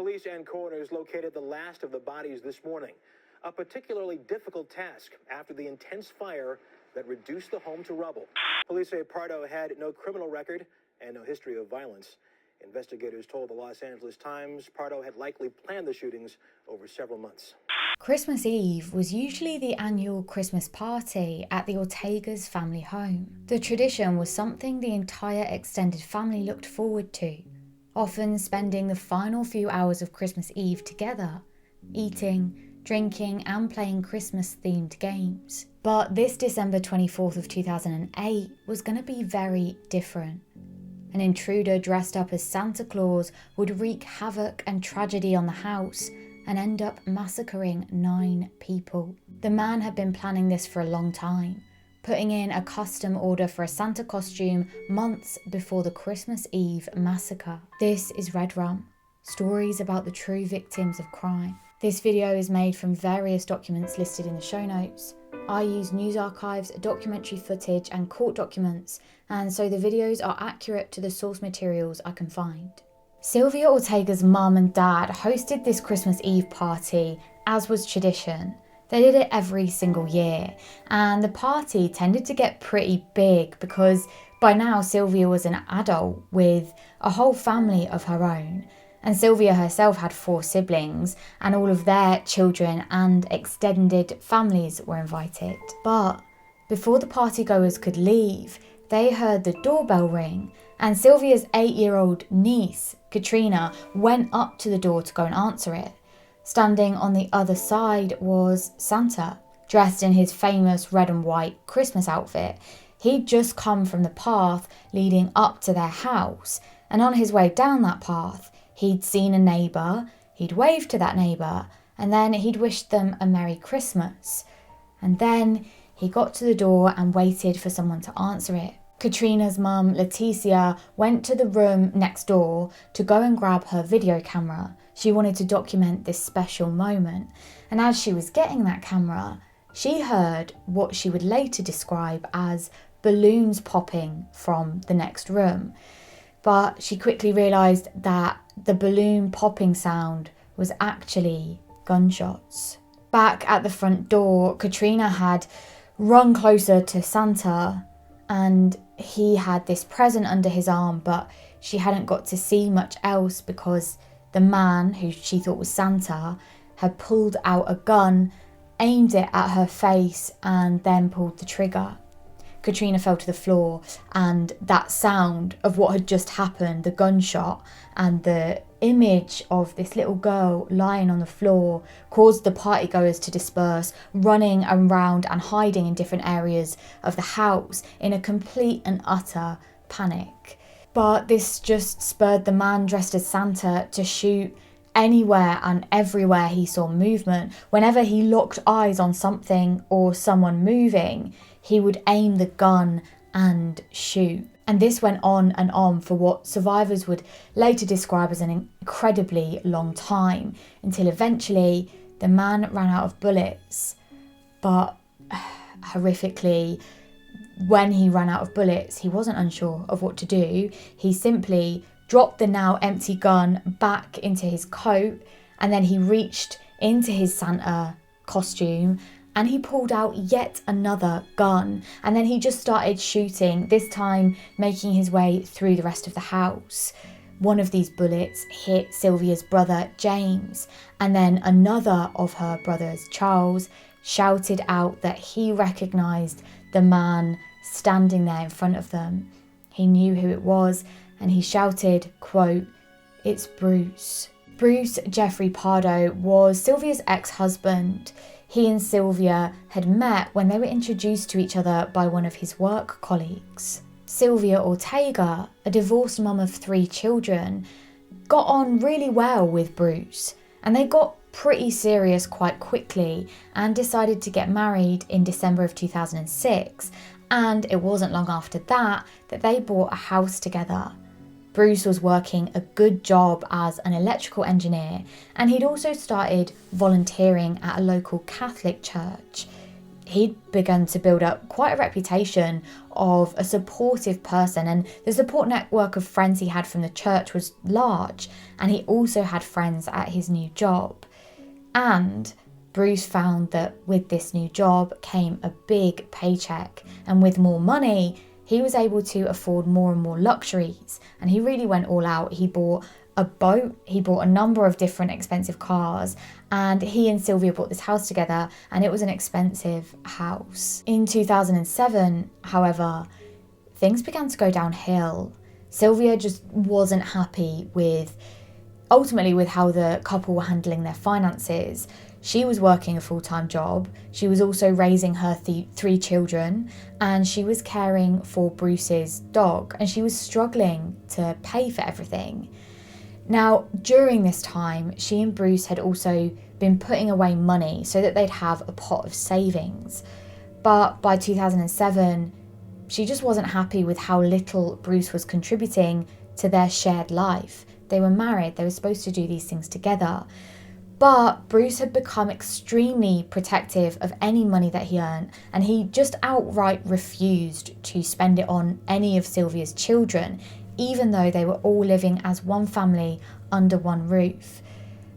Police and coroners located the last of the bodies this morning. A particularly difficult task after the intense fire that reduced the home to rubble. Police say Pardo had no criminal record and no history of violence. Investigators told the Los Angeles Times Pardo had likely planned the shootings over several months. Christmas Eve was usually the annual Christmas party at the Ortega's family home. The tradition was something the entire extended family looked forward to, often spending the final few hours of Christmas Eve together, eating, drinking and playing Christmas-themed games. But this December 24th of 2008 was going to be very different. An intruder dressed up as Santa Claus would wreak havoc and tragedy on the house and end up massacring 9 people. The man had been planning this for a long time, putting in a custom order for a Santa costume months before the Christmas Eve massacre. This is Red Rum, stories about the true victims of crime. This video is made from various documents listed in the show notes. I use news archives, documentary footage and court documents, and so the videos are accurate to the source materials I can find. Sylvia Ortega's mum and dad hosted this Christmas Eve party, as was tradition. They did it every single year, and the party tended to get pretty big because by now Sylvia was an adult with a whole family of her own. And Sylvia herself had 4 siblings, and all of their children and extended families were invited. But before the partygoers could leave, they heard the doorbell ring, and Sylvia's 8-year-old niece, Katrina, went up to the door to go and answer it. Standing on the other side was Santa, dressed in his famous red and white Christmas outfit. He'd just come from the path leading up to their house, and on his way down that path, he'd seen a neighbour, he'd waved to that neighbour, and then he'd wished them a Merry Christmas. And then he got to the door and waited for someone to answer it. Katrina's mum, Leticia, went to the room next door to go and grab her video camera. She wanted to document this special moment. And as she was getting that camera, she heard what she would later describe as balloons popping from the next room. But she quickly realised that the balloon popping sound was actually gunshots. Back at the front door, Katrina had run closer to Santa, and he had this present under his arm, but she hadn't got to see much else because the man, who she thought was Santa, had pulled out a gun, aimed it at her face, and then pulled the trigger. Katrina fell to the floor, and that sound of what had just happened, the gunshot, and the image of this little girl lying on the floor caused the partygoers to disperse, running around and hiding in different areas of the house in a complete and utter panic. But this just spurred the man dressed as Santa to shoot anywhere and everywhere he saw movement. Whenever he locked eyes on something or someone moving, he would aim the gun and shoot. And this went on and on for what survivors would later describe as an incredibly long time, until eventually the man ran out of bullets. But horrifically, when he ran out of bullets, he wasn't unsure of what to do. He simply dropped the now empty gun back into his coat, and then he reached into his Santa costume and he pulled out yet another gun, and then he just started shooting, this time making his way through the rest of the house. One of these bullets hit Sylvia's brother James, and then another of her brothers, Charles, shouted out that he recognised the man standing there in front of them. He knew who it was, and he shouted, quote, "It's Bruce." Bruce Jeffrey Pardo was Sylvia's ex-husband. He and Sylvia had met when they were introduced to each other by one of his work colleagues. Sylvia Ortega, a divorced mum of 3 children, got on really well with Bruce, and they got pretty serious quite quickly and decided to get married in December of 2006, and it wasn't long after that they bought a house together. Bruce was working a good job as an electrical engineer, and he'd also started volunteering at a local Catholic church. he'd begun to build up quite a reputation of a supportive person, and the support network of friends he had from the church was large, and he also had friends at his new job. And Bruce found that with this new job came a big paycheck, and with more money, he was able to afford more and more luxuries, and he really went all out. He bought a boat, he bought a number of different expensive cars, and he and Sylvia bought this house together, and it was an expensive house. In 2007, however, things began to go downhill. Sylvia just wasn't happy ultimately with how the couple were handling their finances. She was working a full-time job, she was also raising her three children, and she was caring for Bruce's dog, and she was struggling to pay for everything. Now, during this time, she and Bruce had also been putting away money so that they'd have a pot of savings. But by 2007, she just wasn't happy with how little Bruce was contributing to their shared life. They were married, they were supposed to do these things together. But Bruce had become extremely protective of any money that he earned, and he just outright refused to spend it on any of Sylvia's children, even though they were all living as one family under one roof.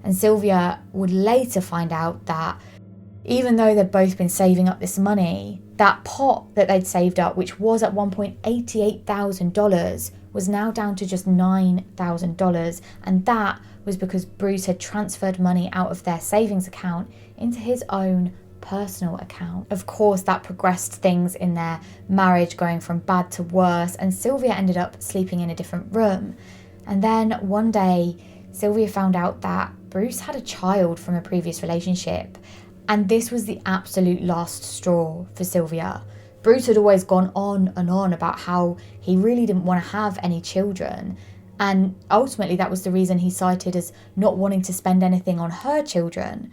And Sylvia would later find out that even though they'd both been saving up this money, that pot that they'd saved up, which was at one point $88,000, was now down to just $9,000, and that was because Bruce had transferred money out of their savings account into his own personal account. Of course, that progressed things in their marriage, going from bad to worse, and Sylvia ended up sleeping in a different room. And then one day, Sylvia found out that Bruce had a child from a previous relationship, and this was the absolute last straw for Sylvia. Bruce had always gone on and on about how he really didn't want to have any children, and ultimately that was the reason he cited as not wanting to spend anything on her children.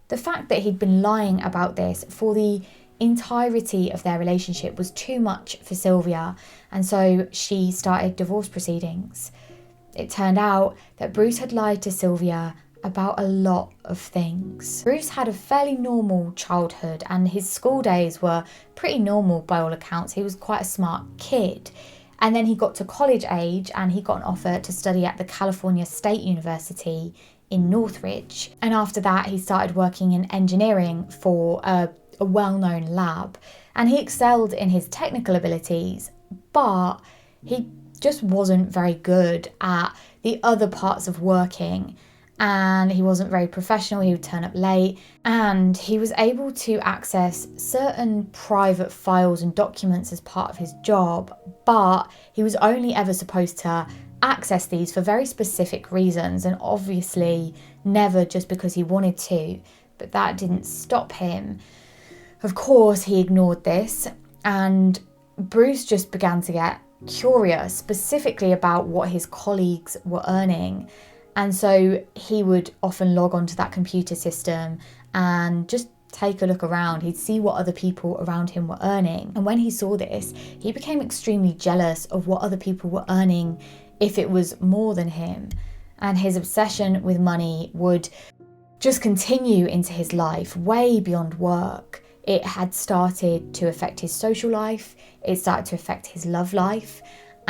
The fact that he'd been lying about this for the entirety of their relationship was too much for Sylvia, and so she started divorce proceedings. It turned out that Bruce had lied to Sylvia about a lot of things. Bruce had a fairly normal childhood, and his school days were pretty normal by all accounts. He was quite a smart kid. And then he got to college age and he got an offer to study at the California State University in Northridge. And after that, he started working in engineering for a well-known lab. And he excelled in his technical abilities, but he just wasn't very good at the other parts of working. And he wasn't very professional, he would turn up late, and he was able to access certain private files and documents as part of his job, but he was only ever supposed to access these for very specific reasons, and obviously never just because he wanted to, but that didn't stop him. Of course, he ignored this, and Bruce just began to get curious, specifically about what his colleagues were earning. And so he would often log onto that computer system and just take a look around. He'd see what other people around him were earning. And when he saw this, he became extremely jealous of what other people were earning if it was more than him. And his obsession with money would just continue into his life, way beyond work. It had started to affect his social life. It started to affect his love life.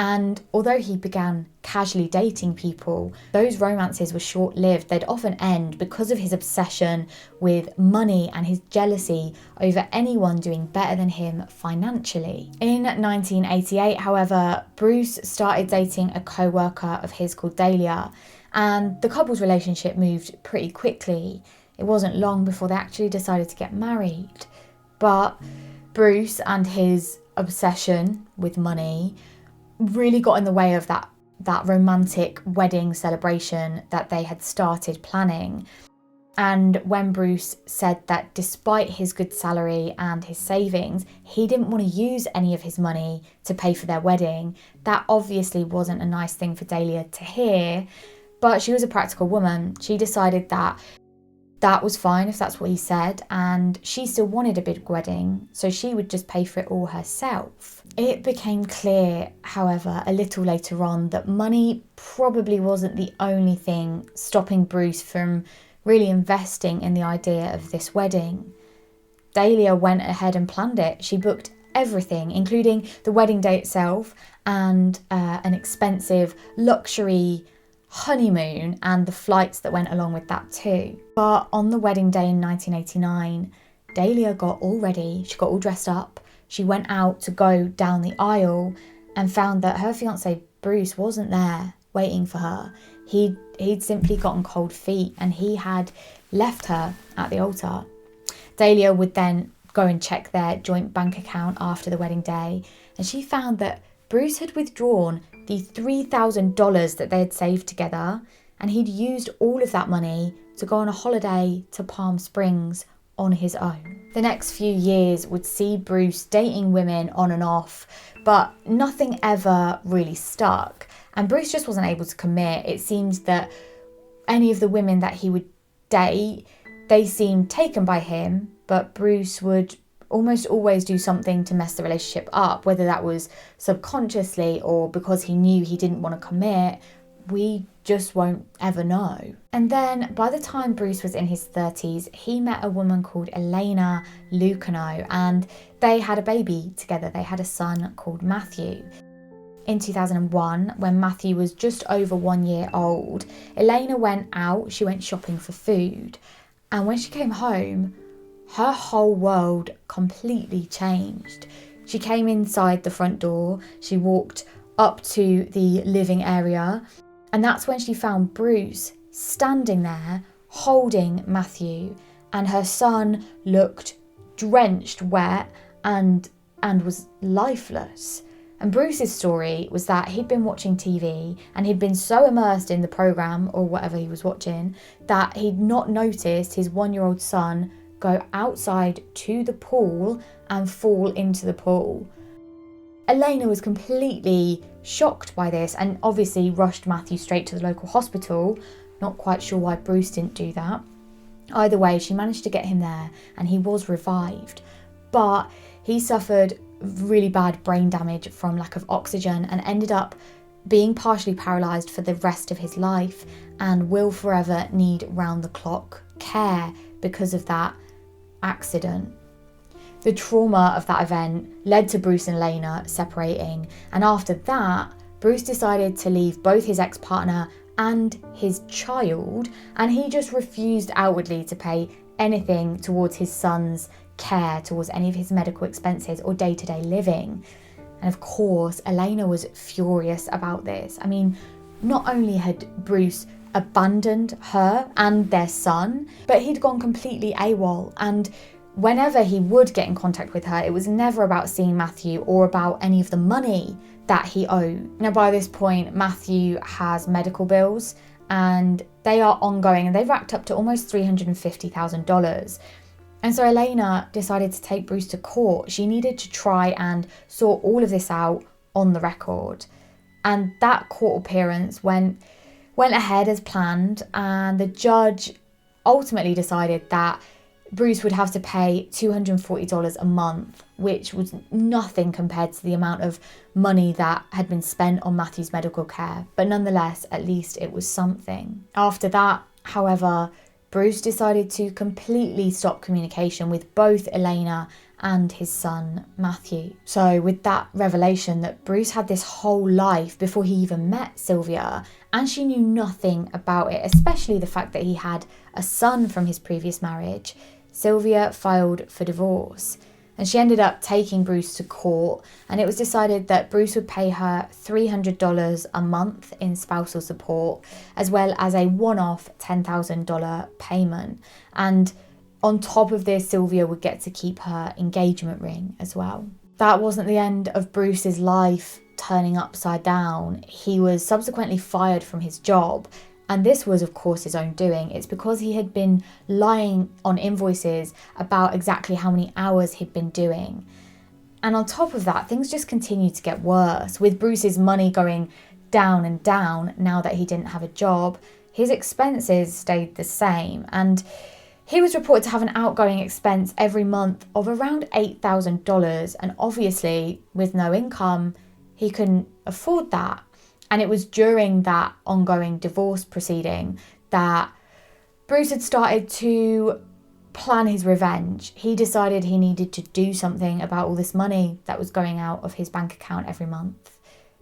And although he began casually dating people, those romances were short-lived. They'd often end because of his obsession with money and his jealousy over anyone doing better than him financially. In 1988, however, Bruce started dating a co-worker of his called Dahlia, and the couple's relationship moved pretty quickly. It wasn't long before they actually decided to get married. But Bruce and his obsession with money really got in the way of that romantic wedding celebration that they had started planning. And when Bruce said that despite his good salary and his savings, he didn't want to use any of his money to pay for their wedding, that obviously wasn't a nice thing for Dahlia to hear. But she was a practical woman. She decided that was fine if that's what he said, and she still wanted a big wedding, so she would just pay for it all herself. It became clear, however, a little later on that money probably wasn't the only thing stopping Bruce from really investing in the idea of this wedding. Dahlia went ahead and planned it. She booked everything, including the wedding day itself and an expensive luxury honeymoon and the flights that went along with that too. But on the wedding day in 1989, Dahlia got all ready. She got all dressed up. She went out to go down the aisle and found that her fiancé Bruce wasn't there waiting for her. He'd simply gotten cold feet and he had left her at the altar. Dahlia would then go and check their joint bank account after the wedding day, and she found that Bruce had withdrawn the $3,000 that they had saved together, and he'd used all of that money to go on a holiday to Palm Springs on his own. The next few years would see Bruce dating women on and off, but nothing ever really stuck. And Bruce just wasn't able to commit. It seemed that any of the women that he would date, they seemed taken by him, but Bruce would almost always do something to mess the relationship up, whether that was subconsciously or because he knew he didn't want to commit. We just won't ever know. And then by the time Bruce was in his 30s, he met a woman called Elena Lucano, and they had a baby together. They had a son called Matthew. In 2001, when Matthew was just over 1 year old, Elena went out, she went shopping for food. And when she came home, her whole world completely changed. She came inside the front door, she walked up to the living area, and that's when she found Bruce standing there holding Matthew, and her son looked drenched wet and was lifeless. And Bruce's story was that he'd been watching TV and he'd been so immersed in the programme or whatever he was watching that he'd not noticed his 1-year-old son go outside to the pool and fall into the pool. Elena was completely shocked by this and obviously rushed Matthew straight to the local hospital. Not quite sure why Bruce didn't do that. Either way, she managed to get him there and he was revived. But he suffered really bad brain damage from lack of oxygen and ended up being partially paralysed for the rest of his life and will forever need round-the-clock care because of that accident. The trauma of that event led to Bruce and Elena separating, and after that, Bruce decided to leave both his ex-partner and his child, and he just refused outwardly to pay anything towards his son's care, towards any of his medical expenses or day-to-day living. And of course, Elena was furious about this. I mean, not only had Bruce abandoned her and their son, but he'd gone completely AWOL, and whenever he would get in contact with her, it was never about seeing Matthew or about any of the money that he owed. Now, by this point, Matthew has medical bills and they are ongoing and they've racked up to almost $350,000. And so Elena decided to take Bruce to court. She needed to try and sort all of this out on the record. And that court appearance went ahead as planned, and the judge ultimately decided that Bruce would have to pay $240 a month, which was nothing compared to the amount of money that had been spent on Matthew's medical care. But nonetheless, at least it was something. After that, however, Bruce decided to completely stop communication with both Elena and his son, Matthew. So with that revelation that Bruce had this whole life before he even met Sylvia, and she knew nothing about it, especially the fact that he had a son from his previous marriage, Sylvia filed for divorce. And she ended up taking Bruce to court, and it was decided that Bruce would pay her $300 a month in spousal support, as well as a one-off $10,000 payment. And on top of this, Sylvia would get to keep her engagement ring as well. That wasn't the end of Bruce's life turning upside down. He was subsequently fired from his job, and this was, of course, his own doing. It's because he had been lying on invoices about exactly how many hours he'd been doing. And on top of that, things just continued to get worse. With Bruce's money going down and down now that he didn't have a job, his expenses stayed the same. And he was reported to have an outgoing expense every month of around $8,000. And obviously, with no income, he couldn't afford that. And it was during that ongoing divorce proceeding that Bruce had started to plan his revenge, he decided he needed to do something about all this money that was going out of his bank account every month.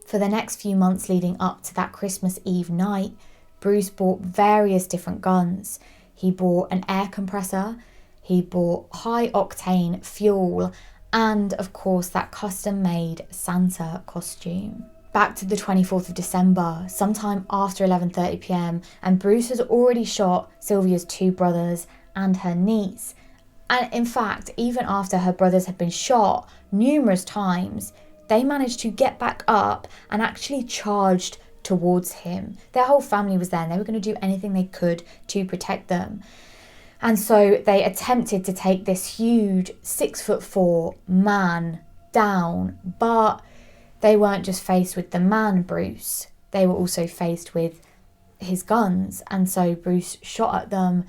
For the next few months leading up to that Christmas Eve night, Bruce bought various different guns. He bought an air compressor, he bought high-octane fuel, and of course that custom-made Santa costume. Back to the 24th of December, sometime after 11:30 p.m, and Bruce has already shot Sylvia's 2 brothers and her niece. And in fact, even after her brothers had been shot numerous times, they managed to get back up and actually charged towards him. Their whole family was there and they were going to do anything they could to protect them. And so they attempted to take this huge 6'4" man down, but they weren't just faced with the man, Bruce. They were also faced with his guns. And so Bruce shot at them,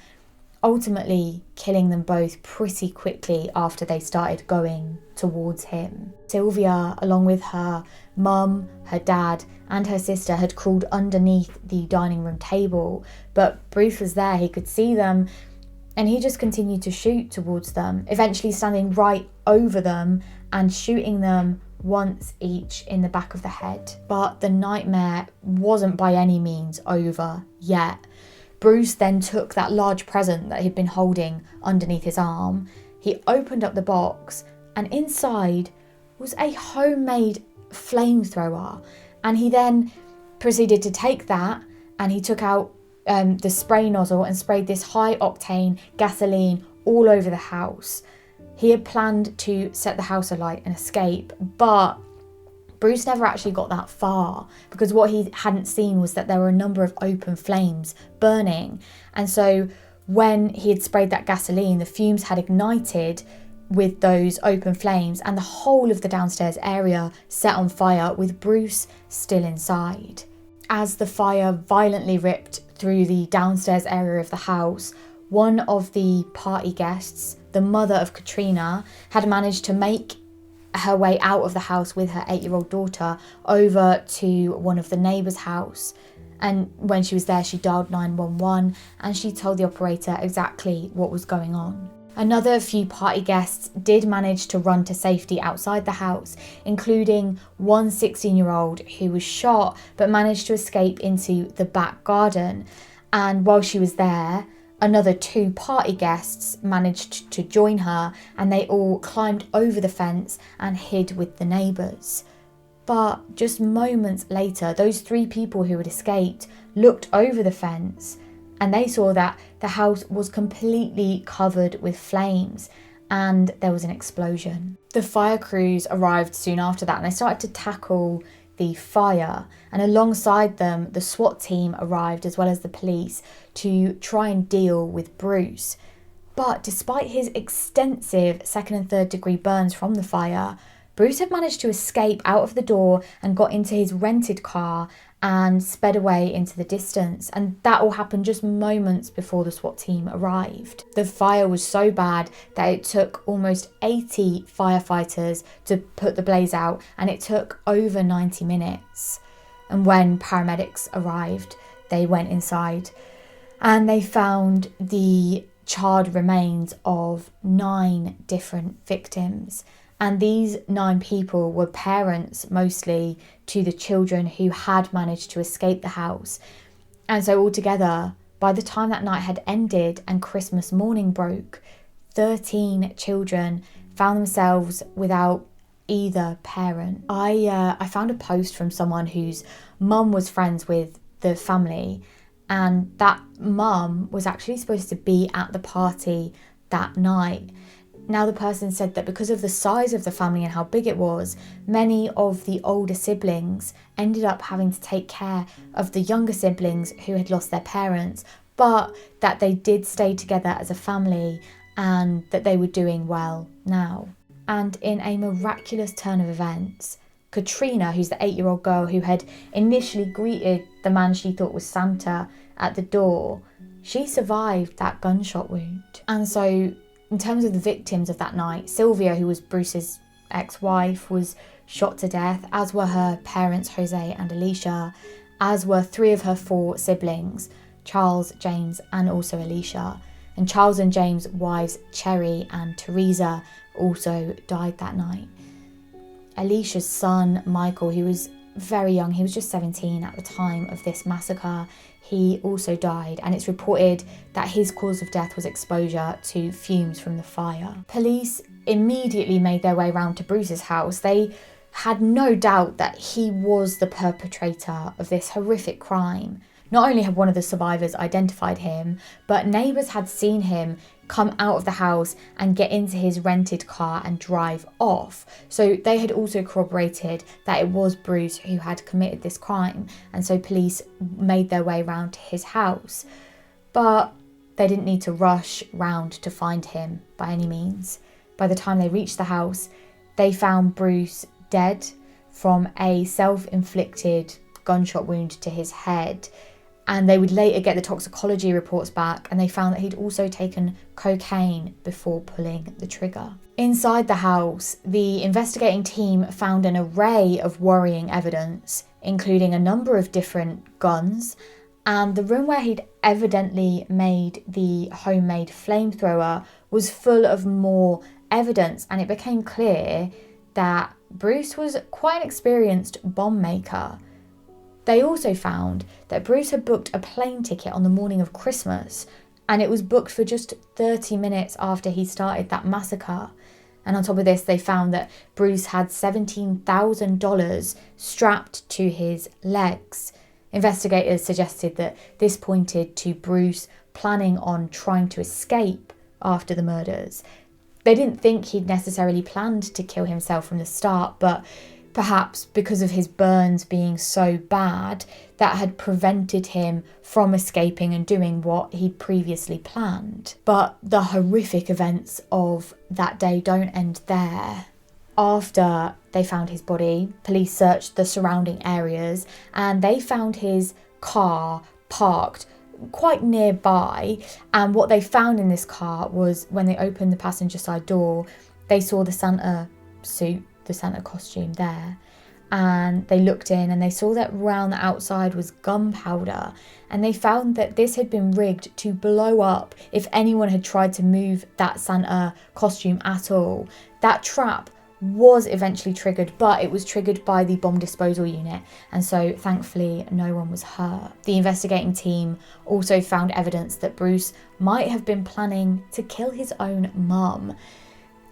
ultimately killing them both pretty quickly after they started going towards him. Sylvia, along with her mum, her dad, and her sister, had crawled underneath the dining room table, but Bruce was there, he could see them, and he just continued to shoot towards them, eventually standing right over them and shooting them once each in the back of the head. But the nightmare wasn't by any means over yet. Bruce then took that large present that he'd been holding underneath his arm. He opened up the box, and inside was a homemade flamethrower. And he then proceeded to take that, and he took out the spray nozzle and sprayed this high-octane gasoline all over the house. He had planned to set the house alight and escape, but Bruce never actually got that far, because what he hadn't seen was that there were a number of open flames burning. And so when he had sprayed that gasoline, the fumes had ignited with those open flames, and the whole of the downstairs area set on fire with Bruce still inside. As the fire violently ripped through the downstairs area of the house, one of the party guests, the mother of Katrina, had managed to make her way out of the house with her 8-year-old daughter over to one of the neighbours' house. And when she was there, she dialed 911 and she told the operator exactly what was going on. Another few party guests did manage to run to safety outside the house, including one 16-year-old who was shot but managed to escape into the back garden. And while she was there, another 2 party guests managed to join her, and they all climbed over the fence and hid with the neighbours. But just moments later, those 3 people who had escaped looked over the fence, and they saw that the house was completely covered with flames and there was an explosion. The fire crews arrived soon after that, and they started to tackle the fire, and alongside them the SWAT team arrived as well as the police to try and deal with Bruce. But despite his extensive 2nd and 3rd degree burns from the fire, Bruce had managed to escape out of the door and got into his rented car and sped away into the distance. And that all happened just moments before the SWAT team arrived. The fire was so bad that it took almost 80 firefighters to put the blaze out, and it took over 90 minutes. And when paramedics arrived, they went inside and they found the charred remains of 9 different victims. And these 9 people were parents, mostly, to the children who had managed to escape the house. And so altogether, by the time that night had ended and Christmas morning broke, 13 children found themselves without either parent. I found a post from someone whose mum was friends with the family, and that mum was actually supposed to be at the party that night. Now, the person said that because of the size of the family and how big it was, many of the older siblings ended up having to take care of the younger siblings who had lost their parents, but that they did stay together as a family and that they were doing well now. And in a miraculous turn of events, Katrina, who's the 8-year-old girl who had initially greeted the man she thought was Santa at the door, she survived that gunshot wound. And so, in terms of the victims of that night, Sylvia, who was Bruce's ex-wife, was shot to death, as were her parents, Jose and Alicia, as were 3 of her 4 siblings, Charles, James, and also Alicia. And Charles and James' wives, Cherry and Teresa, also died that night. Alicia's son, Michael, he was very young, he was just 17 at the time of this massacre, he also died, and it's reported that his cause of death was exposure to fumes from the fire. Police immediately made their way round to Bruce's house. They had no doubt that he was the perpetrator of this horrific crime. Not only had one of the survivors identified him, but neighbours had seen him come out of the house and get into his rented car and drive off. So they had also corroborated that it was Bruce who had committed this crime, and so police made their way round to his house. But they didn't need to rush round to find him by any means. By the time they reached the house, they found Bruce dead from a self-inflicted gunshot wound to his head. And they would later get the toxicology reports back, and they found that he'd also taken cocaine before pulling the trigger. Inside the house, the investigating team found an array of worrying evidence, including a number of different guns, and the room where he'd evidently made the homemade flamethrower was full of more evidence, and it became clear that Bruce was quite an experienced bomb maker. They also found that Bruce had booked a plane ticket on the morning of Christmas, and it was booked for just 30 minutes after he started that massacre. And on top of this, they found that Bruce had $17,000 strapped to his legs. Investigators suggested that this pointed to Bruce planning on trying to escape after the murders. They didn't think he'd necessarily planned to kill himself from the start, but perhaps because of his burns being so bad, that had prevented him from escaping and doing what he'd previously planned. But the horrific events of that day don't end there. After they found his body, police searched the surrounding areas, and they found his car parked quite nearby. And what they found in this car was, when they opened the passenger side door, they saw the Santa suit, the Santa costume there, and they looked in and they saw that around the outside was gunpowder, and they found that this had been rigged to blow up if anyone had tried to move that Santa costume at all. That trap was eventually triggered, but it was triggered by the bomb disposal unit, and so thankfully no one was hurt. The investigating team also found evidence that Bruce might have been planning to kill his own mum.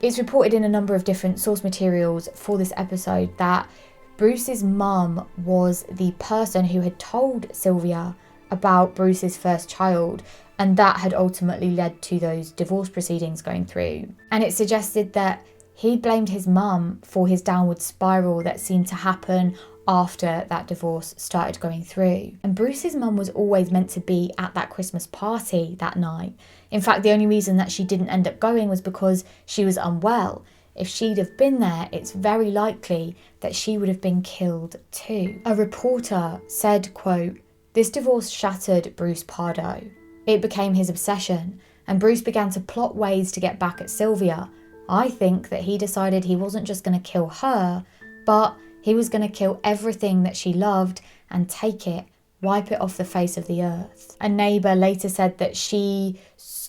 It's reported in a number of different source materials for this episode that Bruce's mum was the person who had told Sylvia about Bruce's first child, and that had ultimately led to those divorce proceedings going through. And it suggested that he blamed his mum for his downward spiral that seemed to happen after that divorce started going through. And Bruce's mum was always meant to be at that Christmas party that night. In fact, the only reason that she didn't end up going was because she was unwell. If she'd have been there, it's very likely that she would have been killed too. A reporter said, quote, "This divorce shattered Bruce Pardo. It became his obsession, and Bruce began to plot ways to get back at Sylvia. I think that he decided he wasn't just going to kill her, but he was going to kill everything that she loved and take it, wipe it off the face of the earth." A neighbour later said that she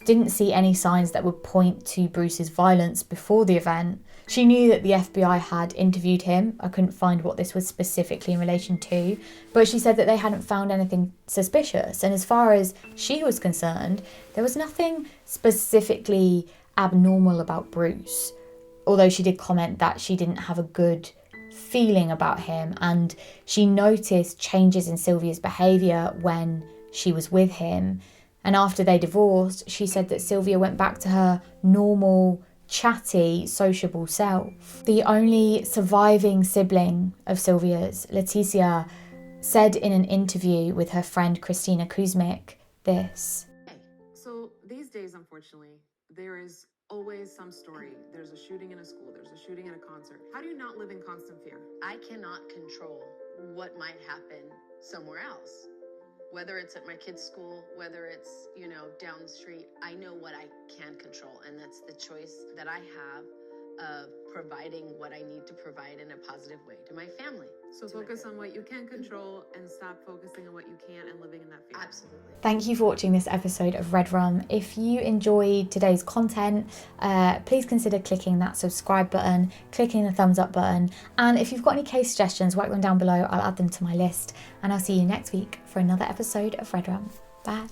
didn't see any signs that would point to Bruce's violence before the event. She knew that the FBI had interviewed him. I couldn't find what this was specifically in relation to, but she said that they hadn't found anything suspicious. And as far as she was concerned, there was nothing specifically abnormal about Bruce, although she did comment that she didn't have a good feeling about him, and she noticed changes in Sylvia's behaviour when she was with him. And after they divorced, she said that Sylvia went back to her normal, chatty, sociable self. The only surviving sibling of Sylvia's, Leticia, said in an interview with her friend Christina Kuzmic this. So these days, unfortunately, there is always some story. There's a shooting in a school, there's a shooting at a concert. How do you not live in constant fear? I cannot control what might happen somewhere else. Whether it's at my kid's school, whether it's, down the street, I know what I can control, and that's the choice that I have of providing what I need to provide in a positive way to my family. So to my focus family. on what you can control and stop focusing on what you can't and living in that fear. Absolutely. Thank you for watching this episode of Red Rum. If you enjoyed today's content, please consider clicking that subscribe button, clicking the thumbs up button, and if you've got any case suggestions, write them down below. I'll add them to my list, and I'll see you next week for another episode of Red Rum. Bye.